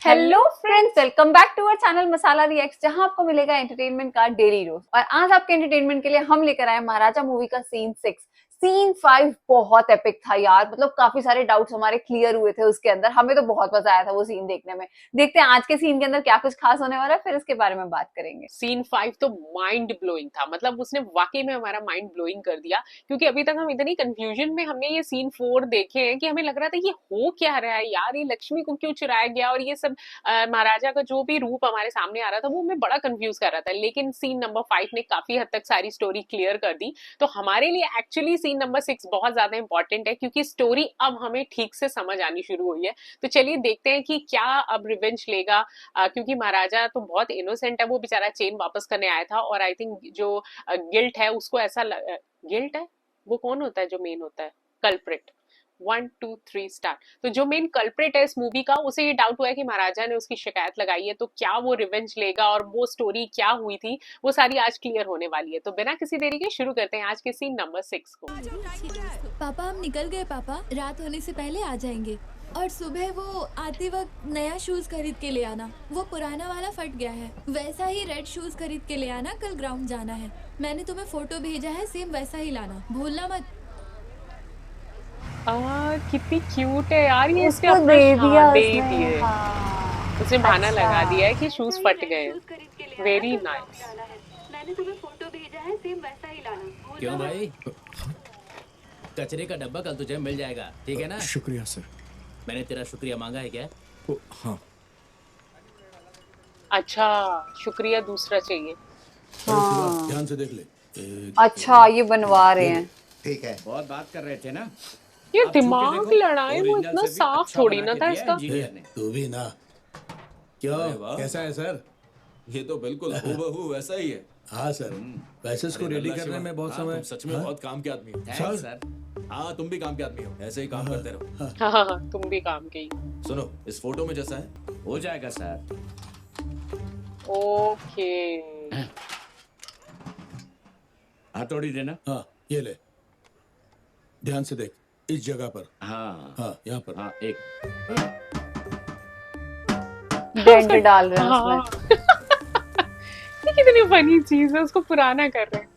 Hello friends, welcome back to our channel Masala Reacts, जहां आपको मिलेगा एंटरटेनमेंट का डेली रोज। और आज आपके एंटरटेनमेंट के लिए हम लेकर आए महाराजा मूवी का सीन 6। सीन 5 बहुत एपिक था यार, मतलब काफी सारे डाउट्स हमारे क्लियर हुए थे उसके अंदर। हमें तो बहुत मजा आया था वो सीन देखने में। देखते हैं आज के सीन के अंदर क्या कुछ खास होने वाला है, फिर इसके बारे में बात करेंगे। सीन 5 तो माइंड ब्लोइंग था, मतलब उसने वाकई में हमारा माइंड ब्लोइंग कर दिया, क्योंकि अभी तक हम इतनी कंफ्यूजन में हमने ये सीन 4 देखे हैं कि हमें लग रहा था ये हो क्या रहा है यार, ये लक्ष्मी को क्यों चुराया गया, और ये सब महाराजा का जो भी रूप हमारे सामने आ रहा था वो हमें बड़ा कंफ्यूज कर रहा था। लेकिन सीन नंबर 5 ने काफी हद तक सारी स्टोरी क्लियर कर दी। तो हमारे लिए एक्चुअली सीन नंबर 6 बहुत ज्यादा इंपॉर्टेंट है, क्योंकि स्टोरी अब हमें ठीक से समझ आनी शुरू हुई है। तो चलिए देखते हैं कि क्या अब रिवेंज लेगा, क्योंकि महाराजा तो बहुत इनोसेंट है, वो बेचारा चेन वापस करने आया था। और आई थिंक जो गिल्ट है उसको ऐसा गिल्ट है, वो कौन होता है जो मेन होता है, कल्प्रिट। 1 2 3 स्टार्ट। तो जो मेन कल्प्रिट है इस मूवी का, उसे ये डाउट हुआ है कि महाराजा ने उसकी शिकायत लगाई है, तो क्या वो रिवेंज लेगा और वो स्टोरी क्या हुई थी वो सारी आज क्लियर होने वाली है। तो बिना किसी देरी के शुरू करते हैं आज के सीन नंबर 6 को। पापा हम निकल गए पापा, रात होने से पहले आ जाएंगे। और सुबह वो आते वक्त नया शूज खरीद के ले आना, वो पुराना वाला फट गया है। वैसा ही रेड शूज खरीद के ले आना, कल ग्राउंड जाना है। मैंने तुम्हें फोटो भेजा है, सेम वैसा ही लाना, भूलना मत। कितनी क्यूट है यार ये, इसने उसको अपना दे दिया हाँ, दे उसने। दिए। हाँ, उसने बहाना अच्छा। लगा दिया है कि शूज फट गए। Very nice. मैंने तुम्हें फोटो भेजा है, सेम वैसा ही लाना। क्यों भाई? कचरे का डब्बा कल तुझे मिल जाएगा, ठीक है ना? शुक्रिया सर। मैंने तेरा शुक्रिया मांगा है क्या? हाँ। अच्छा, शुक्रिया दूसरा चाहिए। हाँ। ध्यान से देख ले। अच्छा, ये बनवा रहे हैं। ठीक है। बहुत बात कर रहे थे ना। ये अब छू के दिमाग देखो, लड़ाए वो ओरिजिनल इतना से भी साफ अच्छा थोड़ी बना ना के था दिया इसका। इंजीनियर ने। तू भी ना। क्यों, अरे वाह। कैसा है सर? ये तो बिल्कुल हूबहू वैसा ही है। हाँ सर, वैसे इसको अरे रेडी अल्लाह करने शिवा। में बहुत हाँ, समय। तुम सच में हाँ? बहुत काम के आदमी हो। Thanks sir. हाँ, तुम भी काम के आदमी हो, ऐसे ही काम करते रहो। हाँ हाँ हाँ, तुम भी काम की। सुनो, इस फोटो में जैसा है हो जाएगा सर। ओके। हथौड़ी देना। हाँ, ये ले। ध्यान से देख, इस जगह पर। हाँ हाँ, यहाँ पर। हाँ, एक डेंट डाल रहे हैं हाँ उसमें। ये कितनी फनी चीज है, उसको पुराना कर रहे हैं।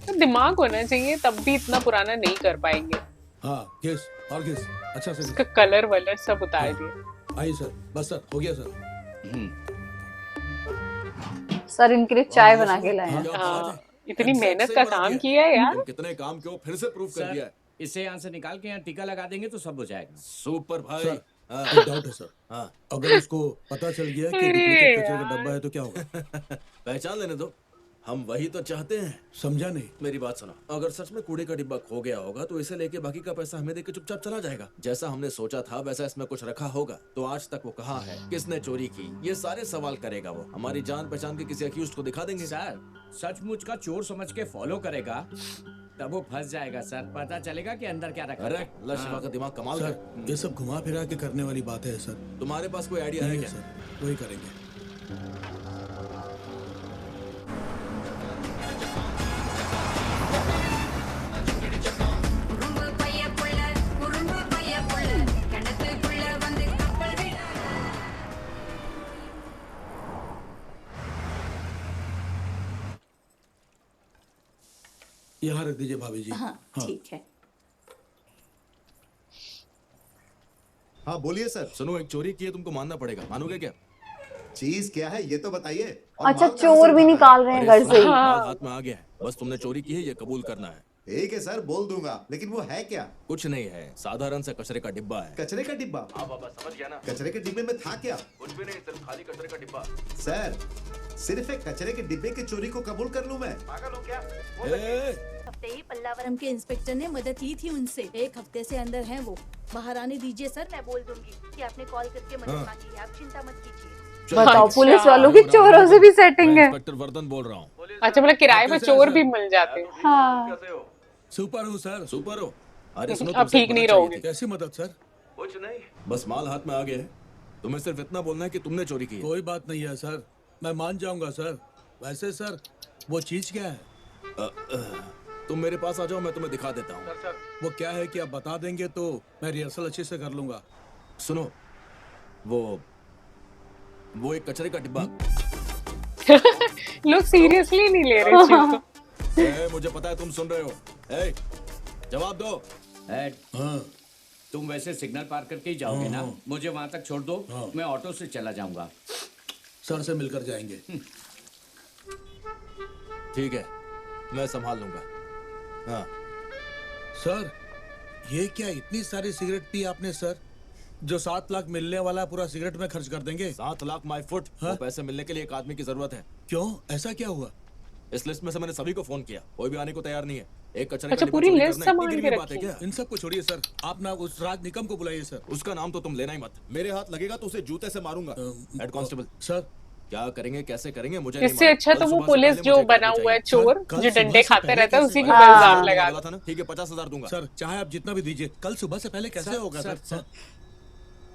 तो दिमाग होना चाहिए, तब भी इतना पुराना नहीं कर पाएंगे। हाँ, घिस और घिस, अच्छा से इसका घिस। कलर वलर सब उतार दिए। आइए सर, बस सर, हो गया सर। सर इनके लिए चाय बना के लाए हैं। क्या बात हाँ, है। इतनी Exact मेहनत सही का बना काम दिया। किया है यार। तुम कितने काम को फिर से प्रूफ कर दिया है। सर, इसे यहाँ से निकाल के यहाँ टीका लगा देंगे तो सब हो जाएगा। सुपर भाई। सर, हाँ, एक डाउट है सर। हाँ, अगर उसको पता चल गया कि अरे डुप्लीकेट कचरे का यार। डब्बा है तो क्या होगा? पहचान लेने दो, हम वही तो चाहते हैं। समझा नहीं। मेरी बात सुनो, अगर सच में कूड़े का डिब्बा खो गया होगा तो इसे लेके बाकी का पैसा हमें देके चुपचाप चला जाएगा। जैसा हमने सोचा था वैसा इसमें कुछ रखा होगा। तो आज तक वो कहाँ है, किसने चोरी की, ये सारे सवाल करेगा वो। हमारी जान पहचान के किसी अक्यूज्ड को दिखा देंगे। सर, सचमुच का चोर समझ के फॉलो करेगा तब वो फंस जाएगा सर। पता चलेगा कि अंदर क्या रखा अरे है। अल्लाह शिवा का दिमाग कमाल का है। सर, ये सब घुमा फिरा के करने वाली बात है सर। तुम्हारे पास कोई आइडिया है नहीं है क्या? सर, वही करेंगे। यहाँ रख दीजिए भाभी जी। हाँ ठीक है। हाँ बोलिए सर। सुनो, एक चोरी की है, तुमको मानना पड़ेगा। मानोगे क्या? चीज क्या है ये तो बताइए। और अच्छा, माल कहाँ से चोर भी उठाना है? निकाल रहे हैं अरे घर से ही। सुनो, माल हाथ में आ गया है, बस तुमने चोरी की है ये कबूल करना है। ठीक है सर, बोल दूंगा, लेकिन वो है क्या? कुछ नहीं है, साधारण सा कचरे का डिब्बा है। कचरे का डिब्बा? हाँ बाबा, समझ गया ना। कचरे के डिब्बे में था क्या? कुछ भी नहीं, सिर्फ खाली कचरे का डिब्बा। सर, सिर्फ एक कचरे के डिब्बे की चोरी को कबूल कर लूं मैं? पागल हो क्या? हफ्ते ही पल्लावरम के इंस्पेक्टर ने मदद ली थी उनसे। एक हफ्ते से अंदर हैं वो। बाहर आने दीजिए सर, मैं बोल दूंगी कि आपने कॉल करके मदद मांगी है। आप चिंता मत कीजिए। बताओ, अच्छा। पुलिस वालों की चोरों से भी सेटिंग है। इंस्पेक्टर वर्धन बोल रहा हूँ। अच्छा, मतलब किराए पे कैसे चोर है, भी सर? मिल जाते हैं। हाँ। कैसे हो? सुपर हूँ सर। सुपर हो? अरे सुनो, अब तुमसे ठीक एक नहीं मदद चाहिए रहोगे। थी। कैसी मदद सर? कुछ नहीं, बस माल हाथ में आ गया है। तुम्हें सिर्फ इतना बोलना है कि तुमने चोरी की है। कोई बात नहीं है सर, मैं मान जाऊंगा सर। वैसे सर, वो चीज क्या है? तुम मेरे पास आ जाओ, मैं तुम्हें दिखा देता हूँ। सर वो क्या है कि आप बता देंगे तो मैं रिहर्सल अच्छे से कर लूंगा। सुनो, वो एक कचरे का डिब्बा। लोग सीरियसली नहीं ले रहे इस चीज को। ए, मुझे पता है तुम सुन रहे हो। ए, जवाब दो। एड, हाँ तुम वैसे सिग्नल पार करके ही जाओगे ना? हाँ। मुझे वहां तक छोड़ दो, हाँ। मैं ऑटो से चला जाऊंगा। सर से मिलकर जाएंगे। ठीक है, मैं संभाल लूंगा। हाँ। सर ये क्या इतनी सारी सिगरेट पी आपने सर? जो 7 लाख मिलने वाला है, पूरा सिगरेट में खर्च कर देंगे। 7 लाख माई फुट। हाँ? वो पैसे मिलने के लिए एक आदमी की जरूरत है। क्यों, ऐसा क्या हुआ? इस लिस्ट में से मैंने सभी को फोन किया, कोई भी आने को तैयार नहीं है। एक कचरे अच्छा, का डिब्बा पूरी चोरी लिस्ट करना इतनी संभाल के गरीबी बात है रखी। क्या? इन सब को छोड़िए सर, आप ना उस राज निकम को बुलाइए सर। उसका नाम तो तुम लेना ही मत। मेरे हाथ लगेगा तो उसे जूते से मारूंगा। हेड कांस्टेबल, सर क्या करेंगे कैसे करेंगे मुझे नहीं इससे मालूम। अच्छा कल तो वो सुबह से पुलिस पहले जो मुझे एक बना आदमी हुआ है चाहिए। चोर कल जो सुबह डंडे से खाते पहले रहता है कैसे उसी के होगा? ऊपर हाँ। इल्जाम लगा बोला था ना, ठीक है 50,000 दूंगा। सर चाहे आप जितना भी दीजिए, कल सुबह से पहले कैसे होगा सर?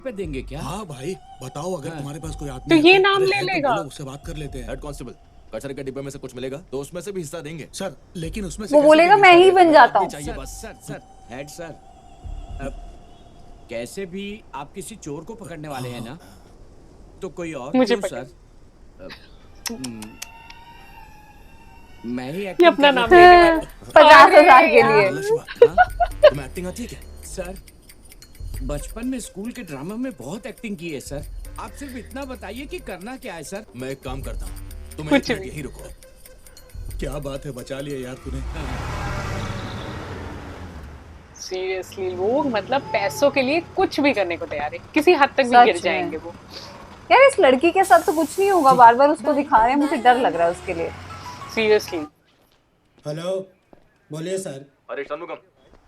पे देंगे क्या? हाँ भाई बताओ, अगर हाँ। तुम्हारे पास कोई आदमी तो है ये नाम अरे ले है तो लेगा। बोलो, उससे बात कर लेते हैं। हेड कांस्टेबल, कचरे के डिब्बे में से कुछ मिलेगा तो उसमें से भी हिस्सा देंगे। सर लेकिन उसमें से वो कैसे बोलेगा देंगे मैं सर? ही बन जाता हूँ। चाहिए सर, बस। सर, हेड सर, अब कैसे भी आप किसी चोर को पकड़ने वाले हैं ना, तो कोई और मुझे क्यों पकड़। सर? मैं ही ये एक्टिंग अपना कर नाम लेता लेने वाला। 50,000 के लिए। गलत हुआ। हाँ? तुम्हें एक्टिंग आती है क्या? हूँ। सर, बचपन में स्कूल के ड्रामा में बहुत एक्टिंग की है सर। आप सिर्फ इतना बताइए कि करना क्या है सर। मैं एक काम करता हूँ, तुम कुछ एक मिनट नहीं। यहीं रुको। क्या बात है, बचा लिया यार तूने। सीरियसली लोग मतलब पैसों के लिए कुछ भी करने को तैयार है, किसी हद तक भी सच गिर में। जाएंगे वो। यार इस लड़की के साथ तो कुछ नहीं होगा, बार बार उसको दिखा रहे हैं, मुझे डर लग रहा है उसके लिए। सीरियसली हेलो, बोलिए सर। अरे शनमुगम,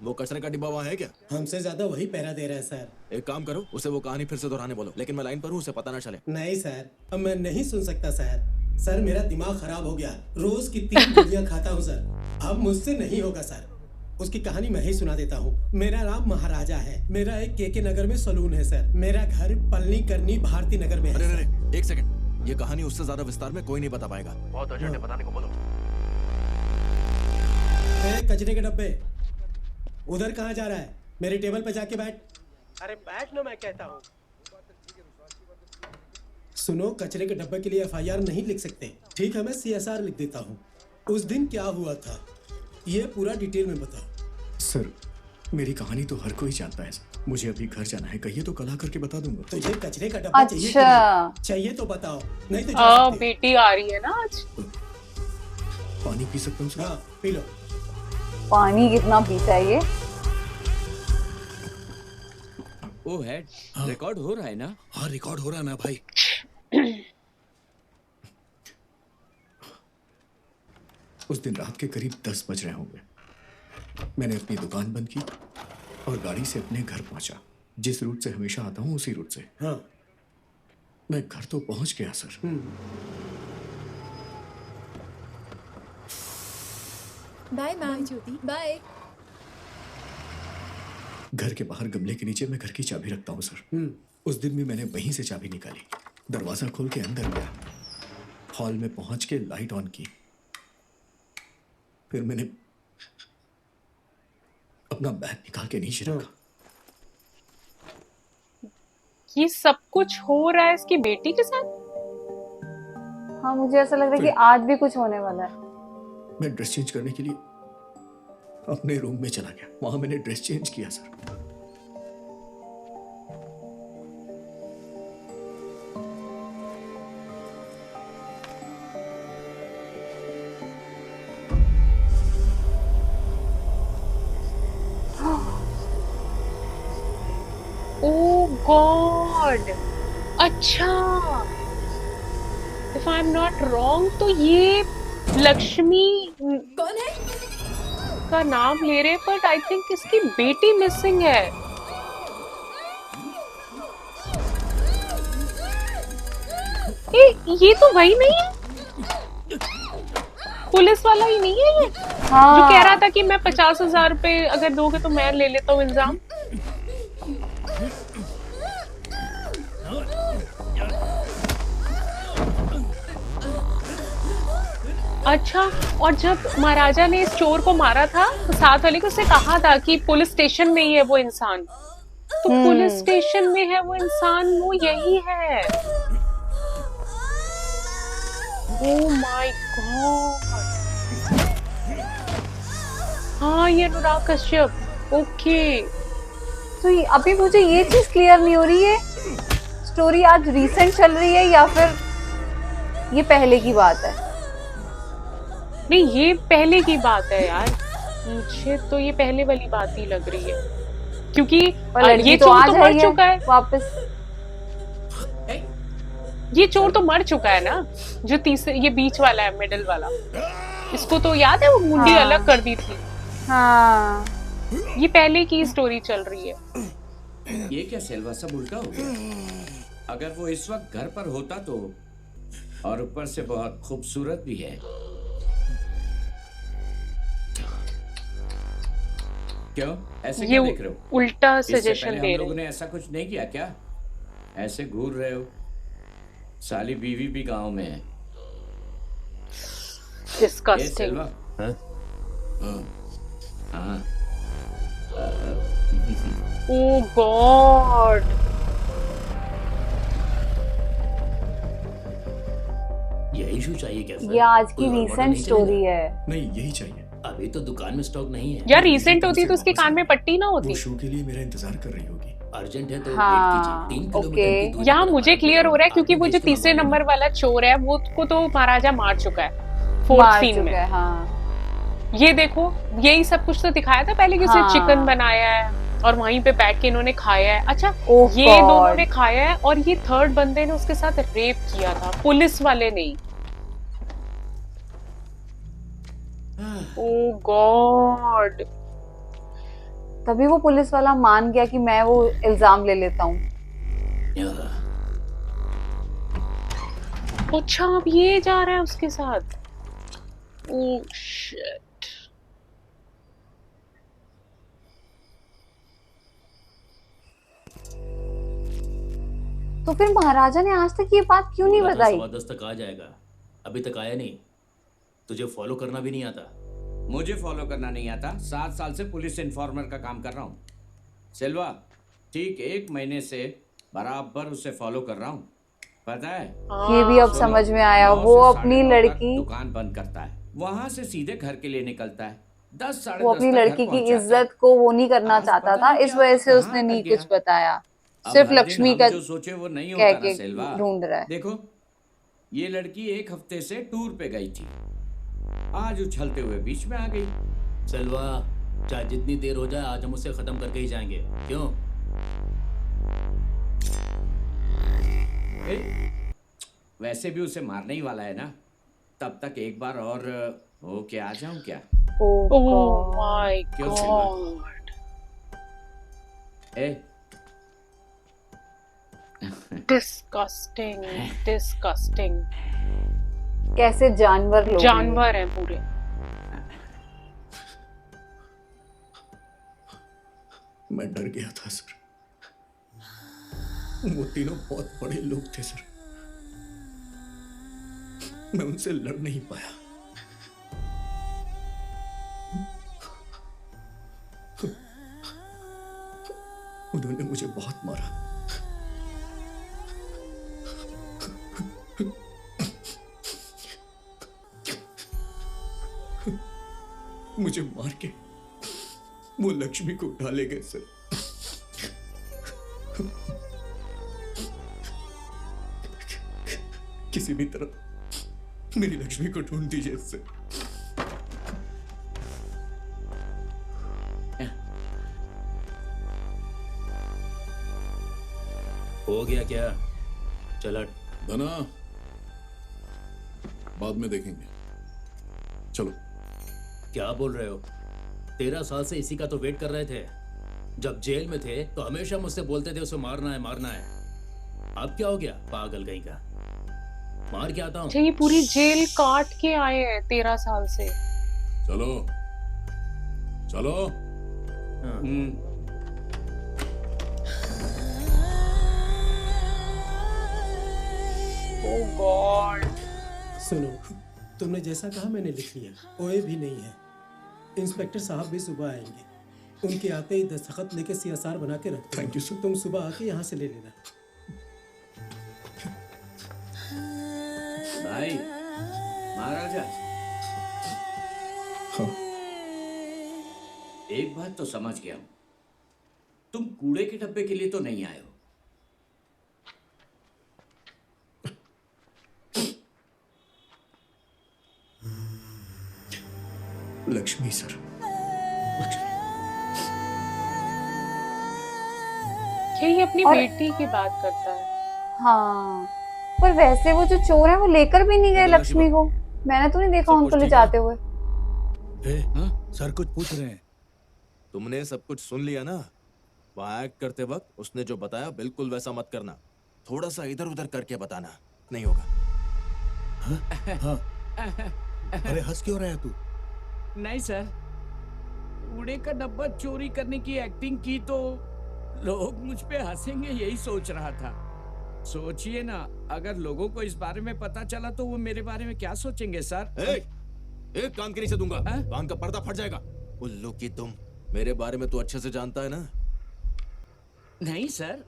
वो कचरे का डिब्बा वहाँ है क्या? हमसे ज्यादा वही पहरा दे रहा है सर। एक काम करो, उसे वो कहानी फिर से दोहराने बोलो, लेकिन मैं लाइन पर हूँ, उसे पता ना चले। नहीं सर, अब मैं नहीं सुन सकता सर। सर मेरा दिमाग खराब हो गया, रोज की 3 गोलियां खाता हूँ सर। अब मुझसे नहीं होगा सर। उसकी कहानी मैं ही सुना देता हूँ। मेरा नाम महाराजा है, मेरा एक के नगर में सलून है सर। मेरा घर पलनी करनी भारती नगर में है अरे सर। अरे एक सेकंड, ये कहानी उससे ज्यादा विस्तार में कोई नहीं बता पाएगा। बहुत अर्जेंट है, बताने को बोलो। कचरे के डब्बे, उधर कहाँ जा रहा है? मेरी टेबल पे जाके बैठ। अरे बैठ ना, मैं कहता हूँ। सुनो, कचरे के डब्बे के लिए FIR नहीं लिख सकते, ठीक है? मैं CSR लिख देता हूँ। उस दिन क्या हुआ था ये पूरा डिटेल में बताओ। सर मेरी कहानी तो हर कोई जानता है सर। मुझे अभी घर जाना है, कहिए तो कल आकर के बता दूंगा। तुझे कचरे का डब्बा चाहिए कि अच्छा। नहीं? चाहिए तो बताओ, नहीं तो जा सकते। बेटी आ रही है ना आज। पानी पी सकता हूँ सर? हाँ पी लो। पानी कितना पीता है ये? ओ हेड, रिकॉर्ड हो रहा है ना? हाँ रिकॉर्ड हो रहा है ना भाई। उस दिन रात के करीब 10 बज रहे होंगे। मैंने अपनी दुकान बंद की और गाड़ी से अपने घर पहुंचा। जिस रूट से हमेशा आता हूँ उसी रूट से। हाँ। मैं घर तो पहुंच गया sir. Bye ma'am. Jyoti bye. घर के बाहर गमले के नीचे मैं घर की चाबी रखता हूँ सर। उस दिन भी मैंने वहीं से चाबी निकाली, दरवाजा खोल के अंदर गया, हॉल में पहुंच के लाइट ऑन की, फिर मैंने अपना बैग निकाल के नीचे रखा। ये सब कुछ हो रहा है इसकी बेटी के साथ। हाँ मुझे ऐसा लग रहा है कि आज भी कुछ होने वाला है। मैं ड्रेस चेंज करने के लिए अपने रूम में चला गया। वहां मैंने ड्रेस चेंज किया सर। ओह गॉड, अच्छा if I am not wrong तो ये लक्ष्मी कौन है? का नाम ले रहे, बट आई थिंक इसकी बेटी मिसिंग है। ये तो वही नहीं है, पुलिस वाला ही नहीं है ये हाँ। जो कह रहा था कि मैं 50,000 रुपए अगर दोगे तो मैं ले लेता हूँ इल्जाम। अच्छा, और जब महाराजा ने इस चोर को मारा था तो साथ वाले को उसने कहा था कि पुलिस स्टेशन में ही है वो इंसान, तो पुलिस स्टेशन में है वो इंसान, वो यही है। ओह माय गॉड, हाँ ये अनुराग कश्यप। ओके, तो अभी मुझे ये चीज क्लियर नहीं हो रही है, स्टोरी आज रीसेंट चल रही है या फिर ये पहले की बात है? नहीं ये पहले की बात है यार, मुझे तो ये पहले वाली बात ही लग रही है, क्योंकि ये तो चोर तो मर चुका है वापस। ये चोर तो मर चुका है ना, जो तीसरे ये बीच वाला है, मिडिल वाला, इसको तो याद है वो मुंडी हाँ। अलग कर दी थी। हाँ, ये पहले की स्टोरी चल रही है। ये क्या सेल्वा, सब उल्टा हो गया। अगर वो इस वक्त घर पर होता तो, और ऊपर से बहुत खूबसूरत भी है। क्यों ऐसे ये क्यों देख रहे हो? उल्टा इससे सजेशन पहले दे हम रहे लोगों ने ऐसा कुछ नहीं किया क्या? ऐसे घूर रहे हो? साली बीवी भी गांव में है। ये डिस्गस्टिंग। सेल्वा, हाँ? हाँ। ओह गॉड, ये इशू चाहिए क्या सर? ये आज की कोई और मॉडल रीसेंट नहीं स्टोरी चलेगा? है। नहीं, यही चाहिए। अभी तो दुकान में स्टॉक नहीं है। यार रिसेंट होती तो उसके कान में पट्टी ना होती। वो शो के लिए मेरा इंतजार कर रही होगी। अर्जेंट है तो हाँ, 3 ओके। किलोमीटर की दूरी यहाँ पर मुझे हमारा क्लियर हो रहा है दुकान क्योंकि वो जो आपके तीसरे देश का नंबर वाला चोर है वो को तो महाराजा मार चुका है फोर्थ मार सीन में। चुका है, हाँ। ये देखो यही सब कुछ तो दिखाया था पहले कि उसने हाँ। चिकन बनाया है और वहीं पे बैठ के इन्होंने खाया है। अच्छा Oh ये God. दोनों ने खाया है और ये थर्ड बंदे ने उसके साथ रेप किया था, पुलिस वाले नहीं। ओह गॉड, तभी वो पुलिस वाला मान गया कि मैं वो इल्जाम ले लेता हूँ। अच्छा अब ये जा रहा है उसके साथ। ओह शिट, तो फिर महाराजा ने आज तक ये बात क्यों नहीं बोला था बताई? 10:15 तक आ जाएगा, अभी तक आया नहीं। तुझे फॉलो करना भी नहीं आता। मुझे फॉलो करना नहीं आता। 7 साल से पुलिस इन्फॉर्मर का काम कर रहा हूँ। सेल्वा, ठीक 1 महीने से बराबर उसे फॉलो कर रहा हूँ, पता है? ये भी अब सुनो, समझ में आया। 9 वो से अपनी 9:30 तक लड़की, दुकान बंद करता है, वहां से सीधे घर के लिए निकलता है। 10 साढ़े वो 10 अपनी तक घर लड़की की पहुंच जाता है। इज्जत को वो नहीं करना आज चाहता पता था, नहीं इस क्या वजह से कहाँ उसने तक नहीं गया। कुछ बताया, अब सिर्फ हर दिन लक्ष्मी हम का जो सोचे वो नहीं कह होता ना के सेल्वा। ढूंढ रहा है। देखो ये लड़की 1 हफ्ते से टूर पे गई थी, आज उछलते हुए बीच में आ गई। सेल्वा, चाहे जितनी देर हो जाए आज हम उसे खत्म करके ही जाएंगे। क्यों? वैसे भी उसे मारने ही वाला है ना, तब तक एक बार और हो के आ जाऊं क्या? ओह माय क्यों सेल्वा? गॉड, ए डिस्गस्टिंग डिस्गस्टिंग। कैसे जानवर लोग हैं। जानवर हैं पूरे। मैं डर गया था सर। वो तीनों बहुत बड़े लोग थे सर, मैं उनसे लड़ नहीं पाया। उन्होंने मुझे बहुत मारा। मुझे मार के वो लक्ष्मी को उठा ले गए सर। किसी भी तरह मेरी लक्ष्मी को ढूंढ दीजिए सर। हो गया क्या? चल हट। धना, बाद में देखेंगे, चलो। क्या बोल रहे हो? 13 साल से इसी का तो वेट कर रहे थे। जब जेल में थे तो हमेशा मुझसे बोलते थे उसे मारना है मारना है। अब क्या हो गया? पागल कहीं का। मार के आता हूँ। अच्छा ये पूरी जेल काट के आए हैं 13 साल से। चलो चलो। ओह गॉड। सुनो, तुमने जैसा कहा मैंने लिख लिया। ओए भी नहीं है। इंस्पेक्टर साहब भी सुबह आएंगे। उनके आते ही दस्तखत लेके CSR बना के रखते Thank you, sir. तुम सुबह आके यहाँ से ले लेना। भाई महाराजा, हाँ। एक बात तो समझ गया हूं, तुम कूड़े के डब्बे के लिए तो नहीं आए हो। लक्ष्मी सर, क्या ये अपनी और- बेटी की बात करता है? हाँ, पर वैसे वो जो चोर है वो लेकर भी नहीं गए लक्ष्मी को। मैंने तो नहीं देखा सब उनको कुछ ले ठीक जाते हुए। सर कुछ पूछ रहे हैं। तुमने सब कुछ सुन लिया ना? वहाँ एक्ट करते वक्त उसने जो बताया बिल्कुल वैसा मत करना। थोड़ा सा इधर उधर करके बताना, नहीं होगा। हाँ। अरे हंस क्यों रहा है तू? नहीं सर, कूड़े का डब्बा चोरी करने की एक्टिंग की तो लोग मुझ पे हंसेंगे, यही सोच रहा था। सोचिए ना, अगर लोगों को इस बारे में पता चला तो वो मेरे बारे में क्या सोचेंगे सर? एक कान के नीचे दूंगा, कान का पर्दा फट जाएगा। उल्लू की तुम, मेरे बारे में तू अच्छे से जानता है ना? नहीं सर,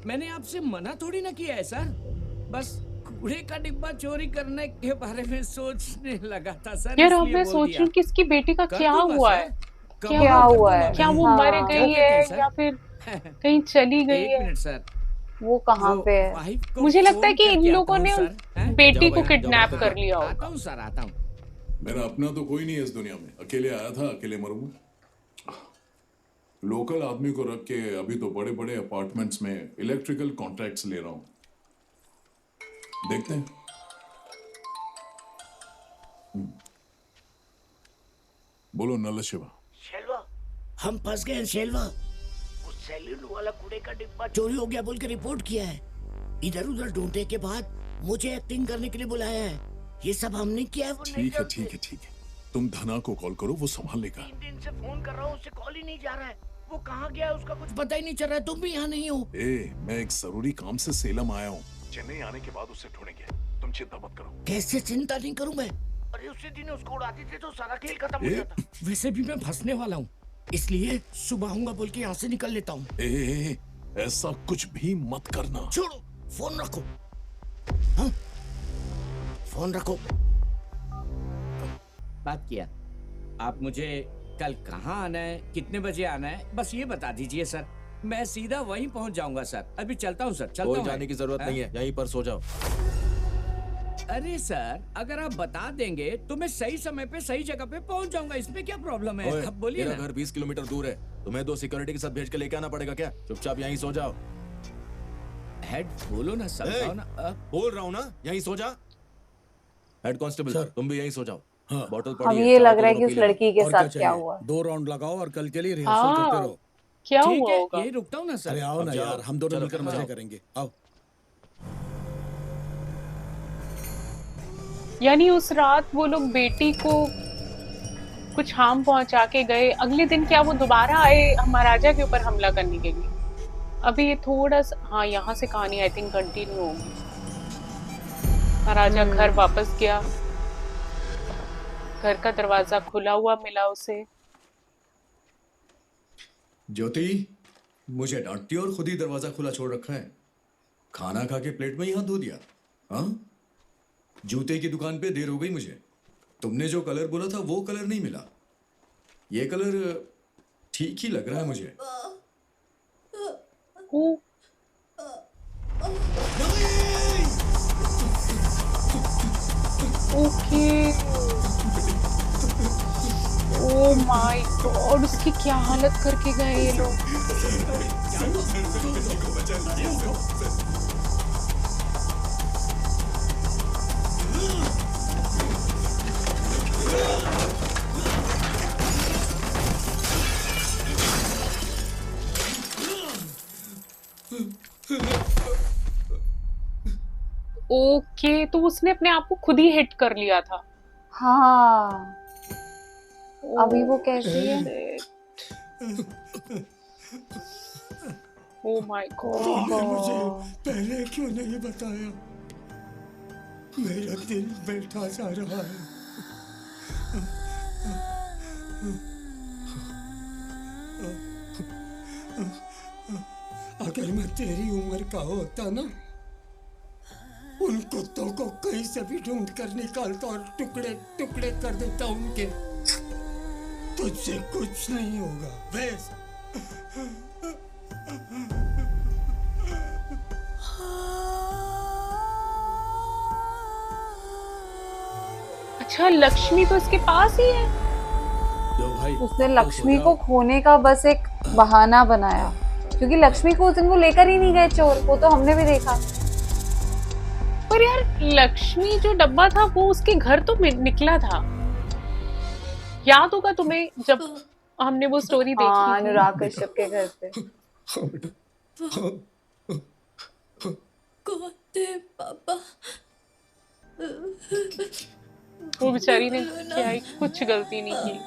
मैंने आपसे मना थोड़ी ना किया है सर, बस कूड़े का डिब्बा चोरी करने के बारे में सोचने लगा था सर। यार अब इसलिए मैं बोल सोच दिया। रही हूँ कि इसकी बेटी का कर क्या दूंगा हुआ सर, है? कमाल क्या कर हुआ दूंगा है? मैं। क्या वो हाँ। मर क्या गई कहते हैं है सर? या फिर कहीं चली गई एक है? मिनट सर, वो कहाँ वो पे है? वाइफ को मुझे लगता है फोन कि इन करके लोगों आता ने हूँ उन सर, हैं? बेटी जाओ को भाई, किडनैप जाओ कर लिया आता होगा। हूँ सर, आता हूँ। मेरा अपना तो कोई नहीं है इस दुनिया में। अकेले आया था, अकेले मरूंगा। लोकल आदमी को रख के अभी तो बड़े बड़े अपार्टमेंट्स में इलेक्ट्रिकल कॉन्ट्रैक्ट्स ले रहा हूं। देखते हैं। बोलो नल शिवा। शेलवा, हम फंस गए हैं शेलवा। उस सैलून वाला कूड़े का डिब्बा चोरी हो गया बोल के रिपोर्ट किया है। इधर उधर ढूंढने के बाद मुझे एक्टिंग करने के लिए बुलाया है। ये सब हमने किया है। वो नहीं ठीक है, जानते। ठीक है, ठीक है। तुम धना को कॉल करो, वो संभाल लेगा। 3 दिन से फोन कर रहा हूँ, उससे कॉल ही नहीं जा रहा है। वो कहाँ गया है उसका कुछ पता ही नहीं चल रहा है। तुम भी यहाँ नहीं हो। मैं एक जरूरी काम से सेलम आया हूँ। चेन्नई आने के बाद उसे ढूंढेंगे। तुम चिंता मत करो। कैसे चिंता नहीं करूँ मैं? अरे उसी दिन उसको उड़ाते थे तो सारा खेल खत्म हो जाता। वैसे भी मैं फंसने वाला हूँ, इसलिए सुबह आऊंगा बोल के यहाँ से निकल लेता हूँ। ऐसा कुछ भी मत करना। छोड़ो, फोन रखो। हाँ? फोन रखो। बात किया। आप मुझे कल कहाँ आना है, कितने बजे आना है, बस ये बता दीजिए सर। मैं सीधा वहीं पहुंच जाऊंगा सर। अभी चलता हूँ सर, चलता कोई हूँ। जाने की जरूरत नहीं है, यहीं पर सो जाओ। अरे सर, अगर आप बता देंगे तो मैं सही समय पे सही जगह पे पहुंच जाऊंगा। इसमें क्या प्रॉब्लम है? ओए, अब बोलिए मेरा ना। घर 20 किलोमीटर दूर है। तुम्हें 2 सिक्योरिटी के साथ भेज के लेके आना पड़ेगा क्या? चुपचाप यहीं सो जाओ। हेड बोलो ना, समझाओ ना। बोल रहा हूँ ना, यहीं सो जा। हेड कांस्टेबल, तुम भी यहीं सो जाओ। हाँ। बॉटल अब पड़ी है, ये चाहो लग तो रहा है दोनों कि पी उस लेना। लड़की के और साथ क्या चाहिए? हुआ। 2 राउंड लगाओ और कल के लिए रिहर्सल करते रहो। क्या ठीक हुआ है, होगा? यही रुकता हूँ ना सर। अरे आओ अब ना जाओ। यार, हम दोनों चलो, मिलकर मजे जाओ। करेंगे। आओ। यानी उस रात वो लोग बेटी को कुछ हार्म पहुंचा के गए। अगले दिन क्या वो दोबारा आए महाराजा के ऊपर हमला करने के लिए? अभी ये थोड़ा सा, हाँ, यहाँ से कहानी आई थिंक कंटिन्यू होगी। महाराजा घर वापस गया, घर का दरवाजा खुला हुआ मिला उसे। ज्योति मुझे डांटती और खुद ही दरवाजा खुला छोड़ रखा है। खाना खा के प्लेट में ही हाथ धो दिया। हाँ, जूते की दुकान पे देर हो गई मुझे। तुमने जो कलर बोला था वो कलर नहीं मिला। ये कलर ठीक ही लग रहा है मुझे। ओके। ओ माय गॉड, उसकी क्या हालत करके गए ये लोग। ओके, तो उसने अपने आप को खुद ही हिट कर लिया था। हाँ, अभी वो कैसी है? ओ माय आपने मुझे गॉड। पहले क्यों नहीं बताया? मेरा दिल बैठा जा रहा है। अगर मैं तेरी उम्र का होता ना, उन कुत्तों को कहीं से भी ढूंढ कर निकालता और टुकड़े टुकड़े कर देता उनके। तुझसे कुछ नहीं होगा बेस। अच्छा, लक्ष्मी तो इसके पास ही है। भाई उसने लक्ष्मी को खोने का बस एक बहाना बनाया, क्योंकि लक्ष्मी को उस दिन वो लेकर ही नहीं गए चोर, वो तो हमने भी देखा। पर यार, लक्ष्मी जो डब्बा था वो उसके घर तो निकला था। याद होगा तुम्हें जब हमने वो स्टोरी देखी हाँ, थी? अनुराग कश्यप के घर पे। कौन थे पापा? वो बेचारी ने क्या ही कुछ गलती नहीं की।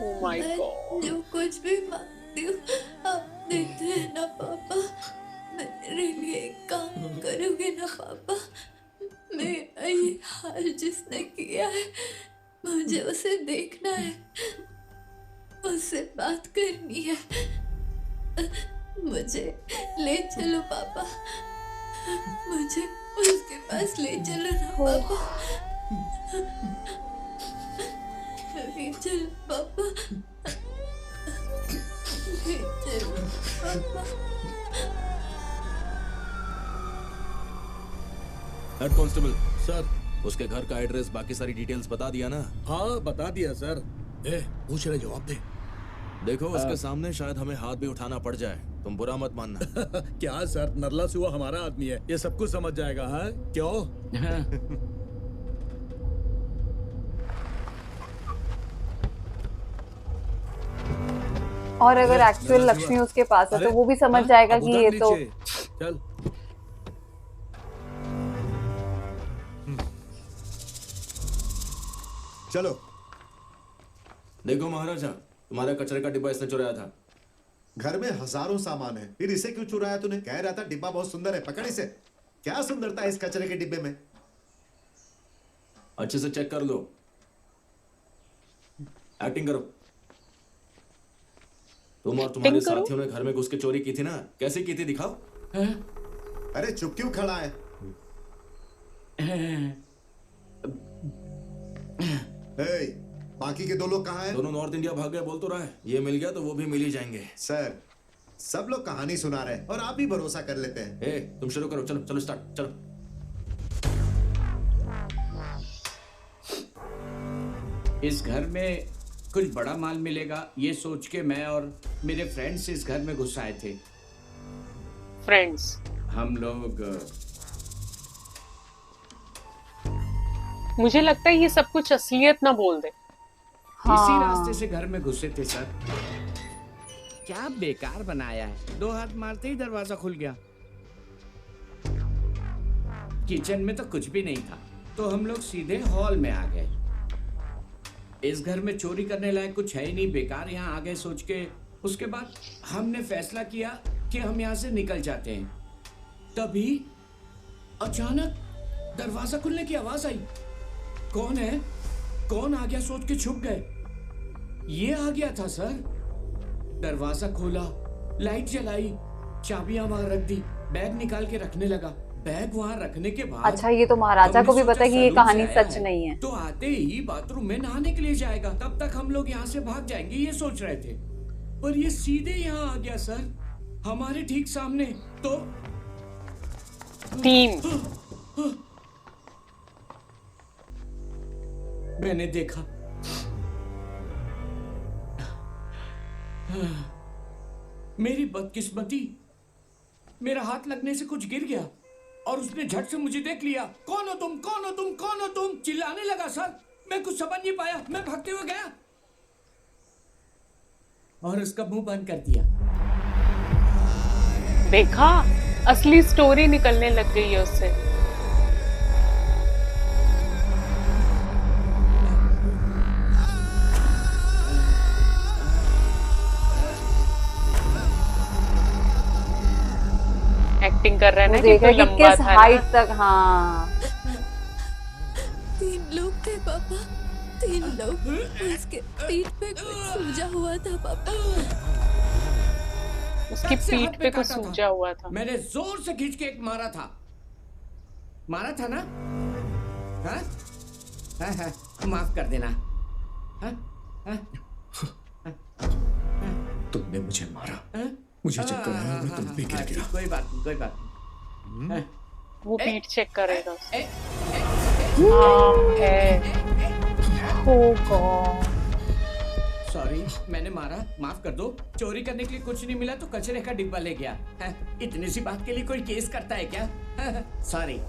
Oh my God. जो कुछ भी मांगती हूँ आप देते हैं ना पापा। मेरे लिए एक काम करोगे ना पापा? मेरा ये हाल जिसने किया है, मुझे उसे देखना है, उससे बात करनी है। मुझे ले चलो पापा, मुझे उसके पास ले चलो ना पापा। ले चलो पापा, ले चलो पापा। हेड कांस्टेबल सर, उसके घर का एड्रेस, बाकी सारी डिटेल्स बता दिया ना? हाँ बता दिया सर। पूछ रहे, जवाब दे। देखो उसके सामने शायद हमें हाथ भी उठाना पड़ जाए, तुम बुरा मत मानना। क्या सर, नरला सुआ हमारा आदमी है, ये सब कुछ समझ जाएगा। है क्यों? और अगर एक्चुअल लक्ष्मी उसके पास है तो वो भी समझ जाएगा कि ये तो चल। चलो। देखो महाराजा, तुम्हारा कचरे का डिब्बा इसने चुराया था। घर में हजारों सामान है, फिर इसे क्यों चुराया तूने? कह रहा था डिब्बा बहुत सुंदर है, पकड़ इसे। क्या सुंदरता है इस कचरे के डिब्बे में? अच्छे से चेक कर लो, एक्टिंग करो। तुम और तुम्हारे साथियों ने घर में घुस के चोरी की थी ना, कैसे की थी दिखाओ। अरे चुप क्यों खड़ा है? बाकी के दो लोग कहाँ हैं? दोनों नॉर्थ इंडिया भाग गए बोल तो रहा है, ये मिल गया तो वो भी मिल ही जाएंगे। सर, सब लोग कहानी सुना रहे हैं और आप ही भरोसा कर लेते हैं। तुम शुरू करो, चलो चलो स्टार्ट, चलो। इस घर में कुछ बड़ा माल मिलेगा, ये सोच के मैं और मेरे फ्रेंड्स इस घर में घुस आए थे। फ्रेंड्स? हम लोग मुझे लगता है ये सब कुछ असलियत ना बोल दे। इसी रास्ते से घर में घुसे थे सर। क्या बेकार बनाया है, 2 हाथ मारते ही दरवाजा खुल गया। किचन में तो कुछ भी नहीं था, तो हम लोग सीधे हॉल में आ गए। इस घर में चोरी करने लायक कुछ है ही नहीं, बेकार यहाँ आ गए सोच के। उसके बाद हमने फैसला किया कि हम यहाँ से निकल जाते हैं। तभी अचानक दरवाजा खुलने की आवाज आई। कौन है, कौन आ गया सोच के छुप गए। ये आ गया था सर। दरवाजा खोला, लाइट जलाई, चाबियां वहां रख दी, बैग निकाल के रखने लगा। बैग वहां रखने के बाद अच्छा, ये तो महाराजा को भी पता है कि ये कहानी सच नहीं है। तो आते ही बाथरूम में नहाने के लिए जाएगा, तब तक हम लोग यहाँ से भाग जाएंगे, ये सोच रहे थे। पर ये सीधे यहाँ आ गया सर, हमारे ठीक सामने। तो 3 मैंने देखा, मेरी बदकिस्मती, मेरा हाथ लगने से कुछ गिर गया और उसने झट से मुझे देख लिया। कौन हो तुम, कौन हो तुम, कौन हो तुम, चिल्लाने लगा सर। मैं कुछ समझ नहीं पाया, मैं भागते हुए गया और उसका मुंह बंद कर दिया। देखा, असली स्टोरी निकलने लग गई है उससे। एक्टिंग कर रहा है ना कि देखा कि लंबा किस था हाइट तक। हाँ, 3 लोग लो। उसके पीठ पे कुछ सूजा हुआ था पापा। उसकी कब से पीठ हाथ पे कुछ काटा था? सूजा हुआ था। मैंने जोर से खींच के एक मारा था ना? हाँ? हाँ, माफ कर देना। हाँ? हाँ? तुमने मुझे मारा, मुझे चक्कर आया और मैं तुम पे गिर गया। कोई बात नहीं। हाँ। वो पीठ चेक करेगा। ए, हाँ है। Oh God. सॉरी, मैंने मारा, माफ कर दो। चोरी करने के लिए कुछ नहीं मिला तो कचरे का डिब्बा ले गया। इतनी सी बात के लिए कोई केस करता है क्या? सॉरी।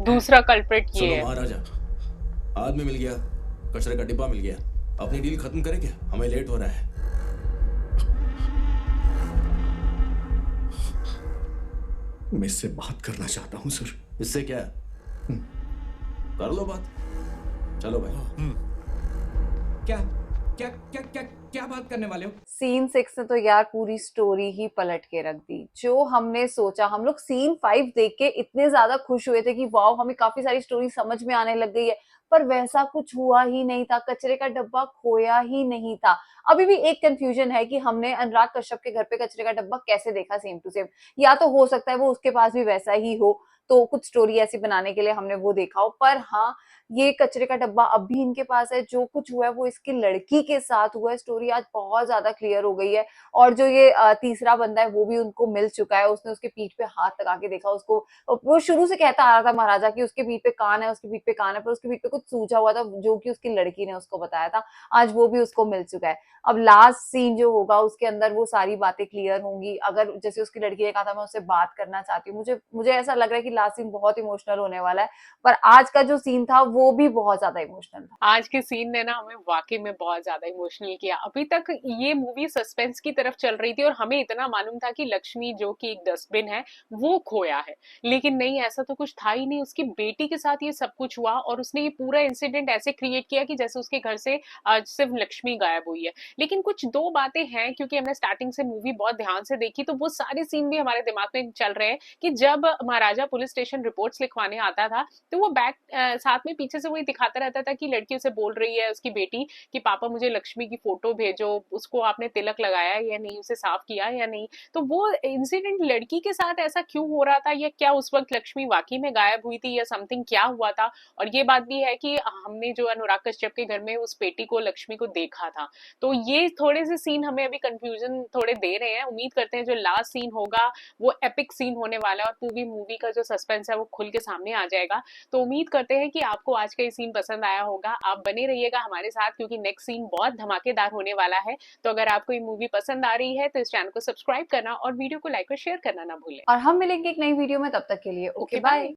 दूसरा कल्प्रिट ये सुनो है। महाराजा, आदमी मिल गया, कचरे का डिब्बा मिल गया, अपनी डील खत्म करें क्या? हमें लेट हो रहा है। मैं इससे बात करना चाहता हूँ सर। इससे क्या? कर लो बात। चलो भाई। क्या क्या क्या क्या क्या बात करने वाले हो? सीन 6 ने तो यार पूरी स्टोरी ही पलट के रख दी। जो हमने सोचा, हम लोग सीन 5 देख के इतने ज्यादा खुश हुए थे कि वाओ, हमें काफी सारी स्टोरी समझ में आने लग गई है, पर वैसा कुछ हुआ ही नहीं था। कचरे का डब्बा खोया ही नहीं था। अभी भी एक कंफ्यूजन है कि हमने अनुराग कश्यप के घर पे कचरे का डब्बा कैसे देखा सेम टू सेम। या तो हो सकता है वो उसके पास भी वैसा ही हो, तो कुछ स्टोरी ऐसी बनाने के लिए हमने वो देखा हो। पर हाँ, ये कचरे का डब्बा अब भी इनके पास है। जो कुछ हुआ है वो इसकी लड़की के साथ हुआ है। स्टोरी आज बहुत ज्यादा क्लियर हो गई है। और जो ये तीसरा बंदा है वो भी उनको मिल चुका है। उसने उसके पीठ पे हाथ लगा के देखा उसको। वो शुरू से कहता आ रहा था महाराजा कि उसके पीठ पे कान है, उसके पीठ पे कान है, पर उसके पीठ पे कुछ सूजा हुआ था जो कि उसकी लड़की ने उसको बताया था। आज वो भी उसको मिल चुका है। अब लास्ट सीन जो होगा उसके अंदर वो सारी बातें क्लियर होंगी। अगर जैसे उसकी लड़की ने कहा था मैं उससे बात करना चाहती हूँ, मुझे ऐसा लग रहा है कि लास्ट सीन बहुत इमोशनल होने वाला है। पर आज का जो सीन था वो भी बहुत ज्यादा इमोशनल था। आज के सीन ने ना हमें वाकई में बहुत ज्यादा इमोशनल किया। अभी तक ये मूवी सस्पेंस की तरफ चल रही थी और हमें इतना मालूम था कि लक्ष्मी जो कि एक डस्टबिन है वो खोया है, लेकिन नहीं, ऐसा तो कुछ था ही नहीं। उसकी बेटी के साथ ये सब कुछ हुआ और उसने ये पूरा इंसिडेंट ऐसे क्रिएट किया कि जैसे उसके घर से आज सिर्फ लक्ष्मी गायब हुई है। लेकिन कुछ दो बातें हैं, क्योंकि हमने स्टार्टिंग से मूवी बहुत ध्यान से देखी तो वो सारे सीन भी हमारे दिमाग में चल रहे हैं कि जब महाराजा पुलिस स्टेशन रिपोर्ट्स लिखवाने आता था तो वो बैक साथ में पीछे से वही दिखाता रहता था कि लड़की उसे बोल रही है, उसकी बेटी, कि पापा मुझे लक्ष्मी की फोटो भेजो, उसको आपने तिलक लगाया या नहीं, उसे साफ किया या नहीं। तो वो इंसिडेंट लड़की के साथ ऐसा क्यों हो रहा था, या क्या उस वक्त लक्ष्मी वाकई में गायब हुई थी या समथिंग क्या हुआ था। और ये बात भी है कि हमने जो अनुराग कश्यप के घर में उस बेटी को, लक्ष्मी को देखा था। तो ये थोड़े से सीन हमें अभी कंफ्यूजन थोड़े दे रहे हैं। उम्मीद करते हैं जो लास्ट सीन होगा वो एपिक सीन होने वाला है और पूरी मूवी का जो सस्पेंस है वो खुल के सामने आ जाएगा। तो उम्मीद करते हैं कि आपको आज का ये सीन पसंद आया होगा। आप बने रहिएगा हमारे साथ क्योंकि नेक्स्ट सीन बहुत धमाकेदार होने वाला है। तो अगर आपको ये मूवी पसंद आ रही है तो इस चैनल को सब्सक्राइब करना और वीडियो को लाइक और शेयर करना ना भूलें। और हम मिलेंगे एक नई वीडियो में, तब तक के लिए ओके बाय।